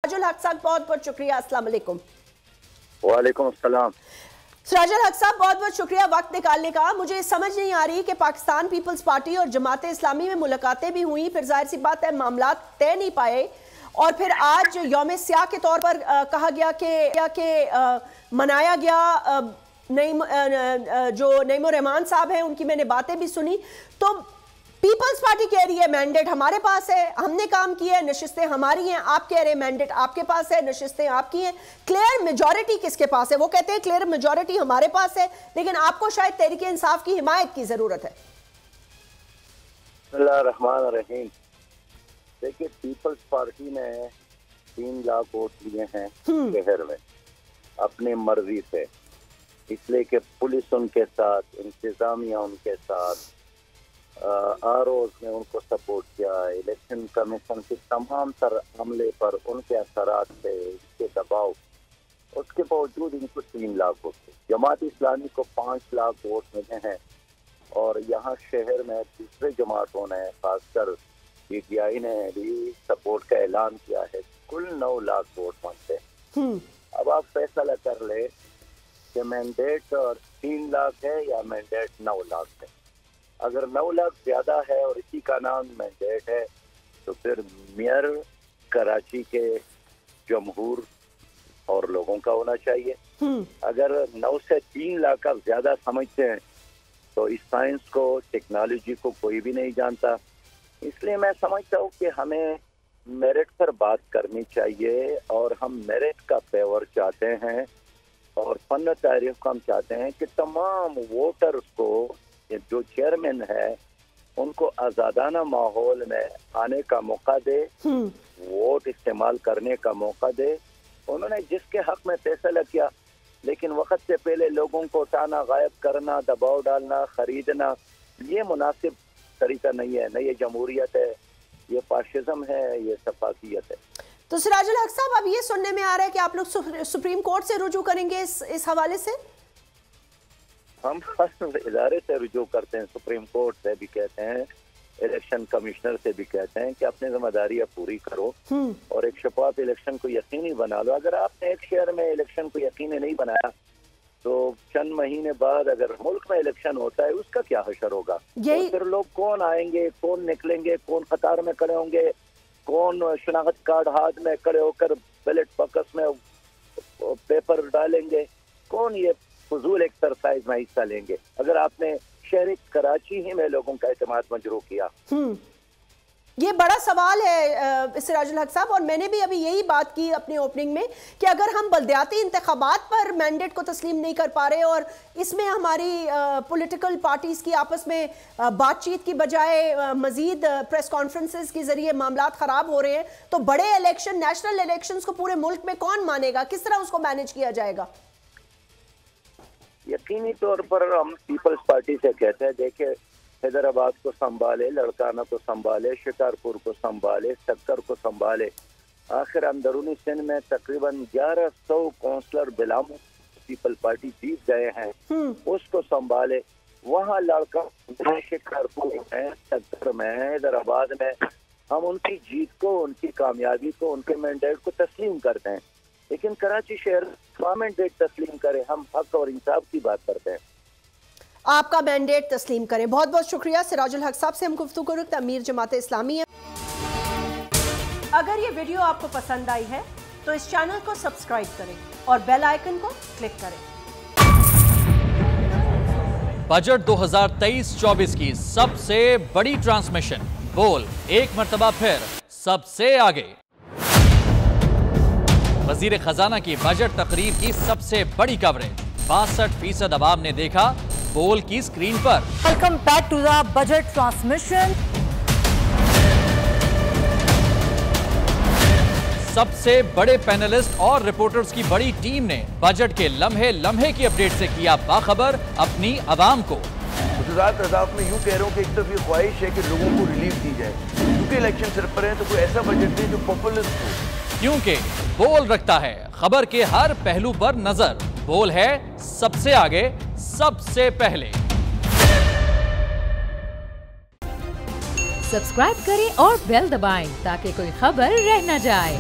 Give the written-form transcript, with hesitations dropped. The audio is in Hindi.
सिराजुल हक साहब बहुत बहुत शुक्रिया। अस्सलाम वालेकुम। वालेकुम अस्सलाम। सिराजुल हक साहब बहुत बहुत शुक्रिया वक्त निकालने का। मुझे समझ नहीं आ रही कि पाकिस्तान पीपल्स पार्टी और जमात इस्लामी में मुलाकातें भी हुई, फिर जाहिर सी बात है मामला तय नहीं पाए और फिर आज यौम स्याह के तौर पर कहा गया कि मनाया गया। जो नईमुर रहमान साहब हैं उनकी मैंने बातें भी सुनी। तो पीपल्स पार्टी कह रही है मैंडेट हमारे पास है, हमने काम किया है, नशिस्तें हमारी हैं। आप कह रहे हैं मैंडेट आपके पास है, नशिस्तें आपकी हैं। क्लियर मेजॉरिटी किसके पास है? वो कहते हैं क्लियर मेजॉरिटी हमारे पास है, लेकिन आपको शायद तहरीक इंसाफ की हिमायत की जरूरत है। बिस्मिल्लाहिर्रहमानिर्रहीम। देखिए, पीपल्स पार्टी ने 3 लाख वोट लिए हैं शहर में अपनी मर्जी से, इसलिए कि पुलिस उनके साथ, इंतजामिया उनके साथ, आरओज ने उनको सपोर्ट किया, इलेक्शन कमीशन के तमाम तर हमले पर उनके असरात थे, उसके दबाव, उसके बावजूद इनको 3 लाख वोट थे। जमात इस्लामी को 5 लाख वोट मिले हैं और यहाँ शहर में दूसरे जमातों ने, खासकर पीटीआई ने भी सपोर्ट का ऐलान किया है। कुल 9 लाख वोट मांगते। अब आप फैसला कर ले कि मैंडेट 3 लाख है या मैंडेट 9 लाख है। अगर 9 लाख ज्यादा है और इसी का नाम मैंडेट है तो फिर मेयर कराची के जमहूर और लोगों का होना चाहिए। अगर 9 से 3 लाख का ज्यादा समझते हैं तो इस साइंस को, टेक्नोलॉजी को कोई भी नहीं जानता। इसलिए मैं समझता हूँ कि हमें मेरिट पर बात करनी चाहिए और हम मेरिट का फेवर चाहते हैं और फन तारीफ का हम चाहते हैं कि तमाम वोटर्स को, जो चेयरमैन है, उनको आजादाना माहौल में आने का मौका दे, वोट इस्तेमाल करने का मौका दे। उन्होंने जिसके हक में फैसला किया, लेकिन वक्त से पहले लोगों को उठाना, गायब करना, दबाव डालना, खरीदना, ये मुनासिब तरीका नहीं है। न ये जमहूरियत है, ये फाशिज्म है, ये सफाकियत है। तो सिराजुल हक साहब, अब ये सुनने में आ रहा है कि आप लोग सुप्रीम कोर्ट से रुजू करेंगे इस हवाले से? हम इदारे से रुजू करते हैं, सुप्रीम कोर्ट से भी कहते हैं, इलेक्शन कमिश्नर से भी कहते हैं कि अपनी जिम्मेदारियां पूरी करो और एक शफाफ इलेक्शन को यकीनी बना लो। अगर आपने एक शहर में इलेक्शन को यकीनी नहीं बनाया तो चंद महीने बाद अगर मुल्क में इलेक्शन होता है, उसका क्या हशर होगा? तो फिर लोग कौन आएंगे, कौन निकलेंगे, कौन कतार में खड़े होंगे, कौन शनाख्त कार्ड हाथ में खड़े होकर बैलेट बॉक्स में पेपर डालेंगे, कौन ये फजूल एक्सरसाइज में हिस्सा लेंगे? अगर आपने शहर कराची ही में लोगों का एतमाद मजरू किया। ये बड़ा सवाल है सिराजुल हक साहब, और मैंने भी अभी यही बात की अपनी ओपनिंग में कि अगर हम बल्दियाती इंतखाबात पर मैंडेट को तस्लीम नहीं कर पा रहे और इसमें हमारी पॉलिटिकल पार्टीज की आपस में बातचीत की बजाय मजीद प्रेस कॉन्फ्रेंसेस के जरिए मामलात खराब हो रहे हैं, तो बड़े इलेक्शन, नेशनल इलेक्शंस को पूरे मुल्क में कौन मानेगा? किस तरह उसको मैनेज किया जाएगा? यकीनी तौर पर हम पीपल्स पार्टी से कहते हैं, देखिए, हैदराबाद को संभाले, लड़काना को संभाले, शिकारपुर को संभाले, सक्कर को संभाले, आखिर अंदरूनी सिंध में तकरीबन 1100 काउंसलर बिला पीपल पार्टी जीत गए हैं, उसको संभाले। वहाँ लड़का शिकारपुर में, सक्कर में, हैदराबाद में हम उनकी जीत को, उनकी कामयाबी को, उनके मैंडेट को तस्लीम करते हैं। लेकिन कराची शहर का मैंडेट तस्लीम करे, हम हक और इंसाफ की बात करते हैं। आपका मैंडेट तस्लीम करें। बहुत बहुत शुक्रिया। सिराजुल हक साहब से हम गुफ्तगू करते हैं, अमीर जमात इस्लामी है। अगर ये वीडियो आपको पसंद आई है तो इस चैनल को सब्सक्राइब करें और बेल आइकन को क्लिक करें। बजट 2023-24 की सबसे बड़ी ट्रांसमिशन बोल एक मर्तबा फिर सबसे आगे। वजीर खजाना की बजट तकरीर की सबसे बड़ी कवरेज 62% अवाम ने देखा बोल की स्क्रीन पर। Welcome back to the budget transmission. सबसे बड़े पैनलिस्ट और रिपोर्टर्स की बड़ी टीम ने बजट के लम्हे लम्हे की अपडेट से किया बाखबर अपनी आवाम को। में यूं कह रहा हूं कि एक तरफ ये ख्वाहिश है कि लोगों को रिलीफ दी जाए, क्योंकि इलेक्शन सिर पर है, तो कोई ऐसा बजट दे जो पॉपुलिस्ट हो। क्योंकि बोल रखता है खबर के हर पहलू पर नजर। बोल है सबसे आगे, सबसे पहले। सब्सक्राइब करें और बेल दबाएं ताकि कोई खबर रह न जाए।